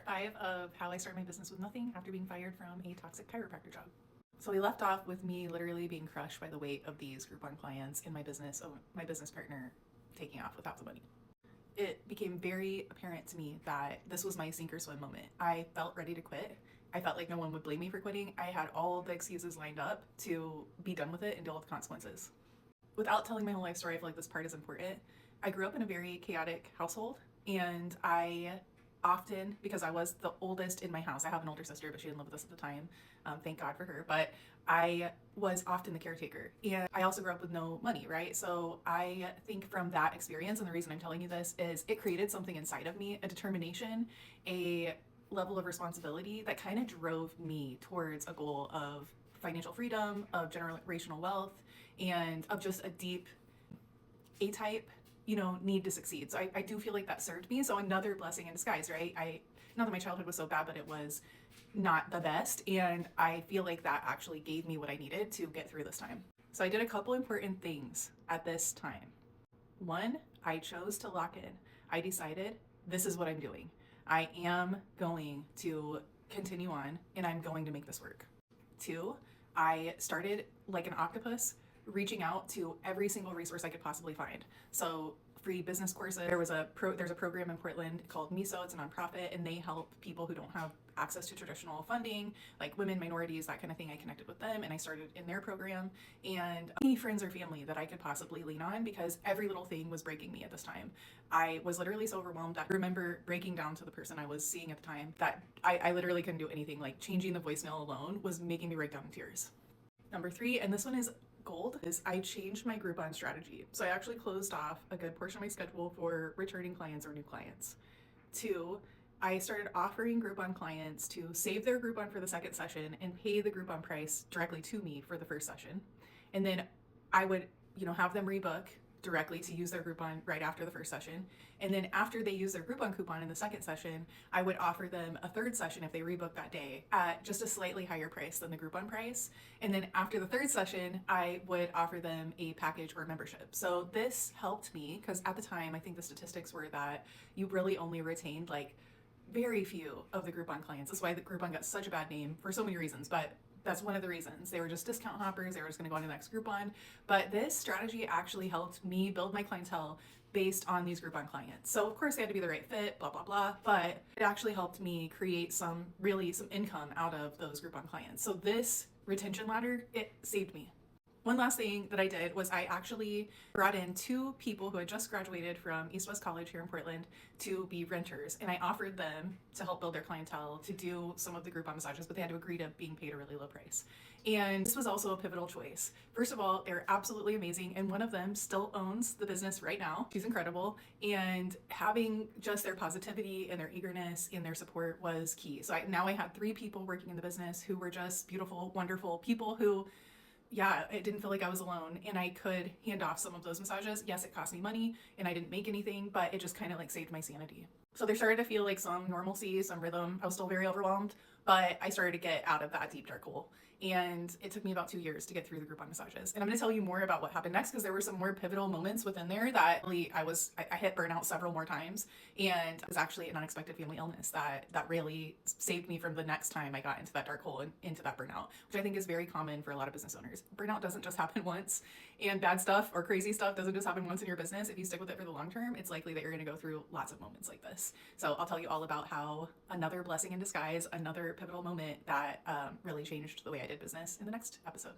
5 of how I started my business with nothing after being fired from a toxic chiropractor job. So we left off with me literally being crushed by the weight of these Groupon clients and my business partner taking off without the money. It became very apparent to me that this was my sink or swim moment. I felt ready to quit. I felt like no one would blame me for quitting. I had all the excuses lined up to be done with it and deal with the consequences. Without telling my whole life story, I feel like this part is important. I grew up in a very chaotic household, and I often, because I was the oldest in my house, I have an older sister, but she didn't live with us at the time. Thank God for her. But I was often the caretaker. And I also grew up with no money, right? So I think from that experience, and the reason I'm telling you this is it created something inside of me, a determination, a level of responsibility that kind of drove me towards a goal of financial freedom, of generational wealth, and of just a deep A-type, need to succeed. So I do feel like that served me. So another blessing in disguise, right? Not that my childhood was so bad, but it was not the best. And I feel like that actually gave me what I needed to get through this time. So I did a couple important things at this time. One, I chose to lock in. I decided this is what I'm doing. I am going to continue on and I'm going to make this work. Two, I started like an octopus reaching out to every single resource I could possibly find. So free business courses. There's a program in Portland called MISO. It's a nonprofit, and they help people who don't have access to traditional funding, like women, minorities, that kind of thing. I connected with them and I started in their program, and any friends or family that I could possibly lean on, because every little thing was breaking me at this time. I was literally so overwhelmed. I remember breaking down to the person I was seeing at the time that I literally couldn't do anything. Like changing the voicemail alone was making me break down in tears. Number 3, and this one is gold, is I changed my Groupon strategy. So I actually closed off a good portion of my schedule for returning clients or new clients. 2, I started offering Groupon clients to save their Groupon for the second session and pay the Groupon price directly to me for the first session. And then I would, have them rebook directly to use their Groupon right after the first session. And then after they use their Groupon coupon in the second session, I would offer them a third session if they rebook that day at just a slightly higher price than the Groupon price. And then after the third session, I would offer them a package or membership. So this helped me because at the time, I think the statistics were that you really only retained like very few of the Groupon clients. That's why the Groupon got such a bad name for so many reasons, but that's one of the reasons. They were just discount hoppers. They were just going to go on to the next Groupon. But this strategy actually helped me build my clientele based on these Groupon clients. So of course they had to be the right fit, blah, blah, blah. But it actually helped me create some income out of those Groupon clients. So this retention ladder, it saved me. One last thing that I did was I actually brought in 2 people who had just graduated from East West College here in Portland to be renters, and I offered them to help build their clientele to do some of the Groupon massages, but they had to agree to being paid a really low price. And this was also a pivotal choice. First of all, they're absolutely amazing, and one of them still owns the business right now. She's incredible, and having just their positivity and their eagerness and their support was key. So now I had 3 people working in the business who were just beautiful, wonderful people who, it didn't feel like I was alone, and I could hand off some of those massages. Yes, it cost me money and I didn't make anything, but it just kind of like saved my sanity. So there started to feel like some normalcy, some rhythm. I was still very overwhelmed, but I started to get out of that deep dark hole. And it took me about 2 years to get through the Groupon massages. And I'm going to tell you more about what happened next, because there were some more pivotal moments within there that really I hit burnout several more times. And it was actually an unexpected family illness that really saved me from the next time I got into that dark hole and into that burnout, which I think is very common for a lot of business owners. Burnout doesn't just happen once, and bad stuff or crazy stuff doesn't just happen once in your business. If you stick with it for the long term, it's likely that you're going to go through lots of moments like this. So I'll tell you all about how another blessing in disguise, another pivotal moment that really changed the way I did business in the next episode.